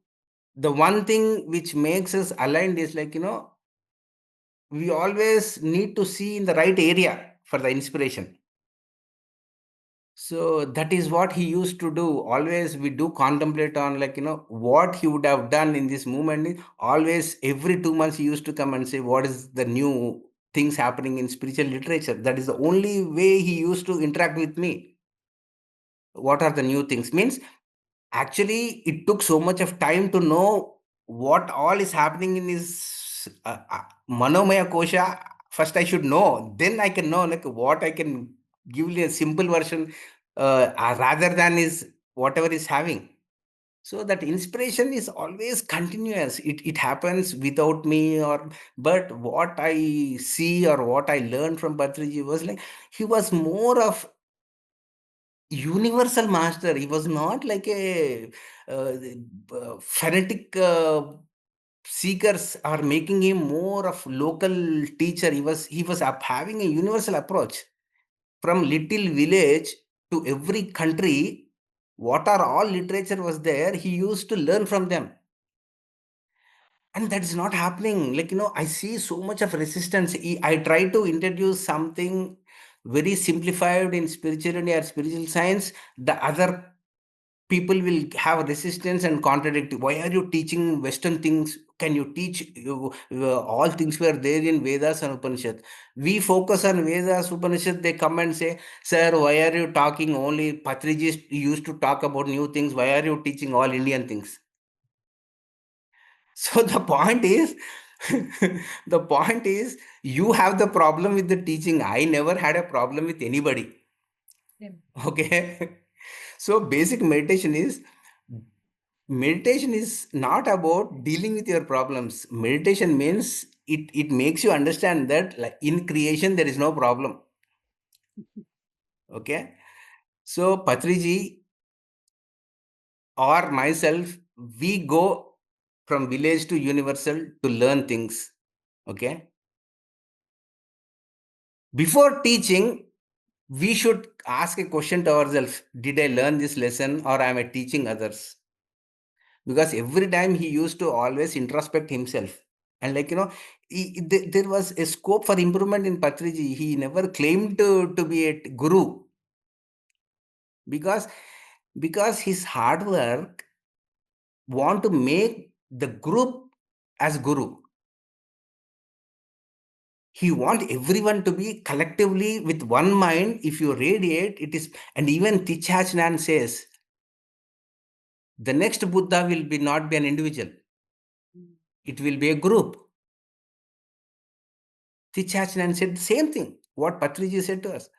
the one thing which makes us aligned is like, we always need to see in the right area for the inspiration. So that is what he used to do. Always we do contemplate on, like, what he would have done in this movement. Always every 2 months he used to come and say, what is the new things happening in spiritual literature? That is the only way he used to interact with me. What are the new things? Means actually it took so much of time to know what all is happening in his Manomaya Kosha. First I should know, then I can know like what I can give you a simple version rather than is whatever is having. So that inspiration is always continuous. It happens without me, or but what I see or what I learned from Patriji was like he was more of universal master. He was not like a fanatic seekers are making him more of local teacher. He was having a universal approach from little village to every country. What are all literature was there, he used to learn from them. And that is not happening. Like, I see so much of resistance. I try to introduce something very simplified in spirituality or spiritual science. The other people will have resistance and contradict. Why are you teaching Western things? Can you teach all things were there in Vedas and Upanishad? We focus on Vedas, Upanishad. They come and say, "Sir, why are you talking only Patriji used to talk about new things? Why are you teaching all Indian things?" So the point is, the point is, you have the problem with the teaching. I never had a problem with anybody. Okay. So basic meditation is not about dealing with your problems. Meditation means it makes you understand that, like, in creation there is no problem. Okay. So Patriji or myself, we go from village to universal to learn things. Okay. Before teaching, we should ask a question to ourselves: did I learn this lesson or am I teaching others? Because every time he used to always introspect himself. And, like, there was a scope for improvement in Patriji. He never claimed to be a guru, because his hard work want to make the group as guru. He want everyone to be collectively with one mind. If you radiate, it is. And even Tichachnan says, the next Buddha will be not be an individual. It will be a group. Tichachnan said the same thing, what Patriji said to us.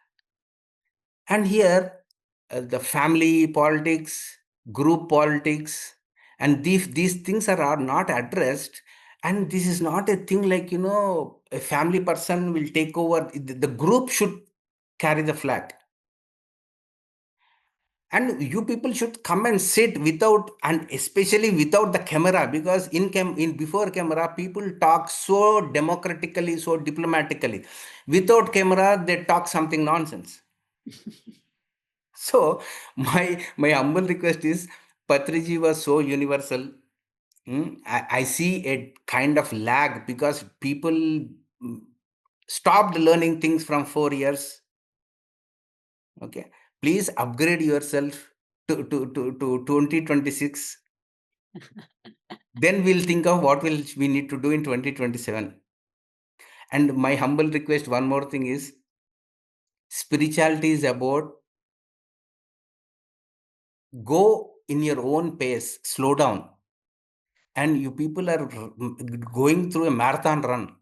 And here, the family politics, group politics, and these things are not addressed. And this is not a thing like, a family person will take over. The group should carry the flag. And you people should come and sit without, and especially without the camera, because in before camera, people talk so democratically, so diplomatically. Without camera, they talk something nonsense. So my humble request is, Patriji was so universal. I see a kind of lag because people stopped learning things from 4 years. Okay, please upgrade yourself to 2026. Then we'll think of what will we need to do in 2027. And my humble request, one more thing is, spirituality is about go in your own pace, slow down. And you people are going through a marathon run.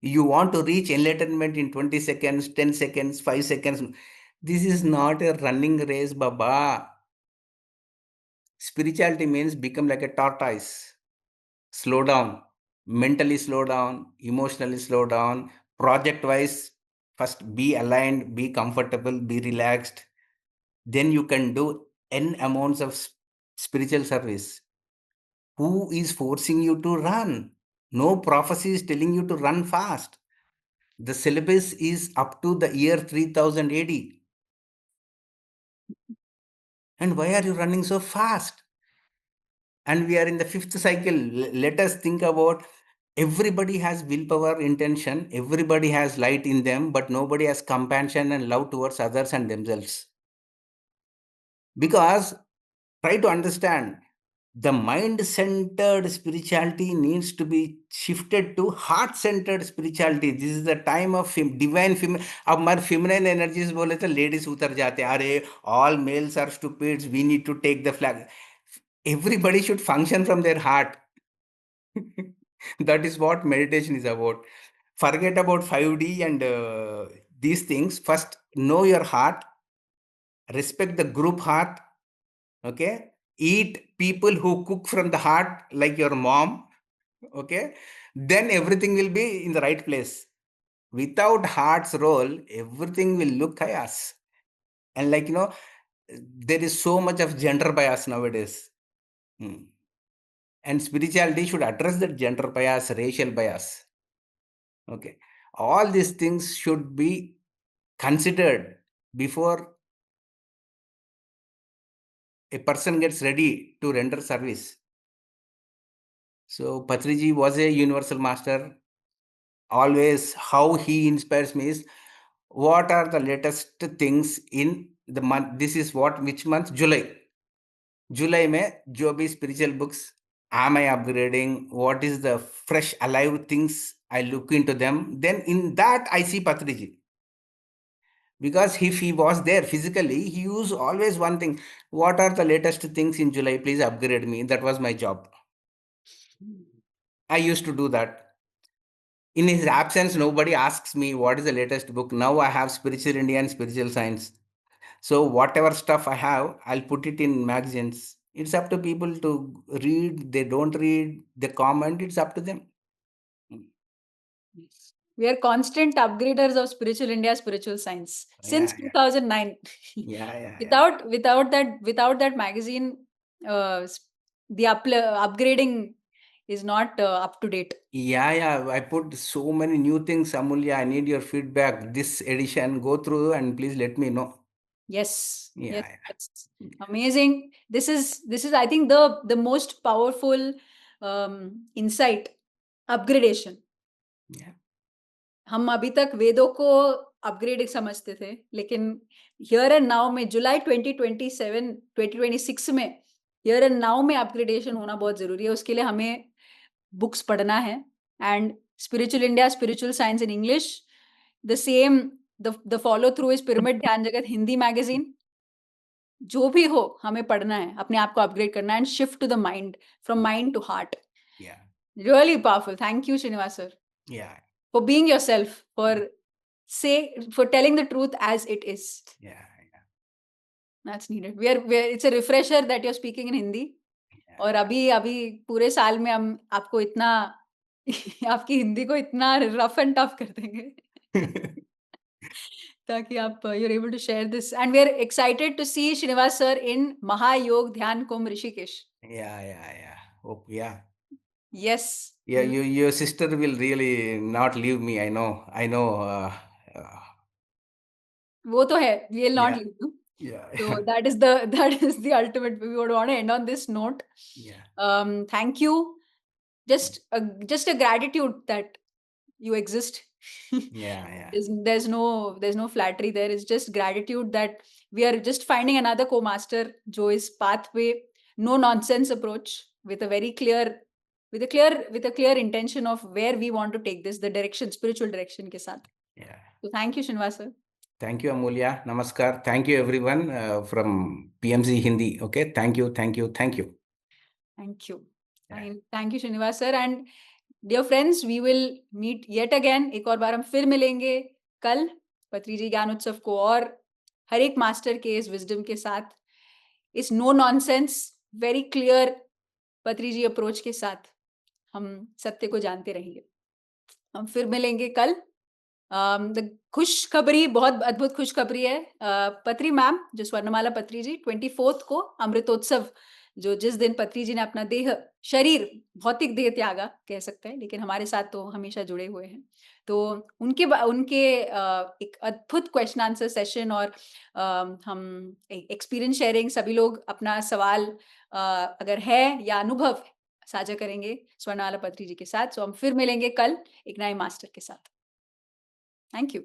You want to reach enlightenment in 20 seconds, 10 seconds, 5 seconds. This is not a running race, Baba. Spirituality means become like a tortoise. Slow down, mentally slow down, emotionally slow down, project wise. First, be aligned, be comfortable, be relaxed. Then you can do n amounts of spiritual service. Who is forcing you to run? No prophecy is telling you to run fast. The syllabus is up to the year 3000 AD. And why are you running so fast? And we are in the fifth cycle. Let us think about, everybody has willpower, intention, everybody has light in them, but nobody has compassion and love towards others and themselves. Because, try to understand, the mind centered spirituality needs to be shifted to heart centered spirituality. This is the time of divine feminine. अब हमारे feminine energies बोले तो ladies उतर जाते हैं, अरे all males are stupid, we need to take the flag. Everybody should function from their heart. That is what meditation is about. Forget about 5D and these things. First, know your heart, respect the group heart. Okay, eat people who cook from the heart, like your mom. Okay, then everything will be in the right place. Without heart's role, everything will look chaos. And, like, there is so much of gender bias nowadays. And spirituality should address that gender bias, racial bias. Okay, all these things should be considered before a person gets ready to render service. So Patriji was a universal master. Always, how he inspires me is, what are the latest things in the month, this is what, which month? July. July में जो भी spiritual books, am I upgrading? What is the fresh alive things I look into them? Then in that I see Patriji. Because if he was there physically, he used always one thing. What are the latest things in July? Please upgrade me. That was my job. I used to do that. In his absence, nobody asks me what is the latest book. Now I have Spiritual India and Spiritual Science. So whatever stuff I have, I'll put it in magazines. It's up to people to read. They don't read, they comment. It's up to them. We are constant upgraders of Spiritual India, Spiritual Science since Yeah, 2009. yeah. Without that magazine, the upgrading is not up to date. Yeah. I put so many new things, Amulya. I need your feedback. This edition, go through and please let me know. Yes, Yeah. that's amazing. This is I think the most powerful insight, upgradation. Yeah. हम अभी तक वेदों को upgrade समझते थे, लेकिन here and now में जुलाई 2027 2026 में हियर एंड नाउ में अपग्रेडेशन होना बहुत ज़रूरी है। उसके लिए हमें बुक्स पढ़ना है and spiritual India, spiritual science in English, the same the follow through is pyramid ध्यान जगत हिंदी मैगज़ीन। जो भी हो, हमें पढ़ना है, अपने आप को अपग्रेड करना है and shift to the mind, from mind to heart. Yeah. Really powerful. Thank you Srinivas sir Yeah. for being yourself, for telling the truth as it is. Yeah. That's needed. We are it's a refresher that you're speaking in Hindi. और अभी पूरे साल में हम आपको इतना आपकी हिंदी को इतना रफ एंड टफ कर देंगे ताकि आप you're able to share this, and we are excited to see Srinivas sir in Mahaयोग ध्यान कुंभ Rishikesh. Yeah. Oh, yeah. Yes, Yeah, your sister will really not leave me. I know. Uh, वो तो है. We will not yeah, leave you. So yeah, that is the ultimate. We would want to end on this note. yeah, Thank you. Just a gratitude that you exist. yeah, There's no flattery there. It's just gratitude that we are just finding another co-master जो इस pathway, no nonsense approach with a very clear with a clear intention of where we want to take this, the direction, spiritual direction के साथ. yeah. So thank you Srinivas sir. Thank you, Amulya. Namaskar. Thank you, everyone from PMC Hindi. Okay. Thank you. Thank you. Yeah. Thank you Srinivas sir, and dear friends, we will meet yet again. एक और बार हम फिर मिलेंगे कल पत्रीजी ज्ञान उत्सव को और हर एक मास्टर के इस विजडम के साथ, इस no nonsense very clear Patriji approach के साथ हम सत्य को जानते रहेंगे। हम फिर मिलेंगे कल। द खुशखबरी, बहुत अद्भुत खुशखबरी है। पत्री मैम जो स्वर्णमाला पत्री जी 24th को अमृतोत्सव, जो जिस दिन पत्री जी ने अपना देह, शरीर, भौतिक देह त्यागा कह सकते हैं, लेकिन हमारे साथ तो हमेशा जुड़े हुए हैं। तो उनके एक अद्भुत क्वेश्चन आंसर सेशन और हम एक्सपीरियंस शेयरिंग, सभी लोग अपना सवाल अगर है या अनुभव साझा करेंगे स्वर्णमाला पत्री जी के साथ। सो हम फिर मिलेंगे कल एक नए मास्टर के साथ। Thank you.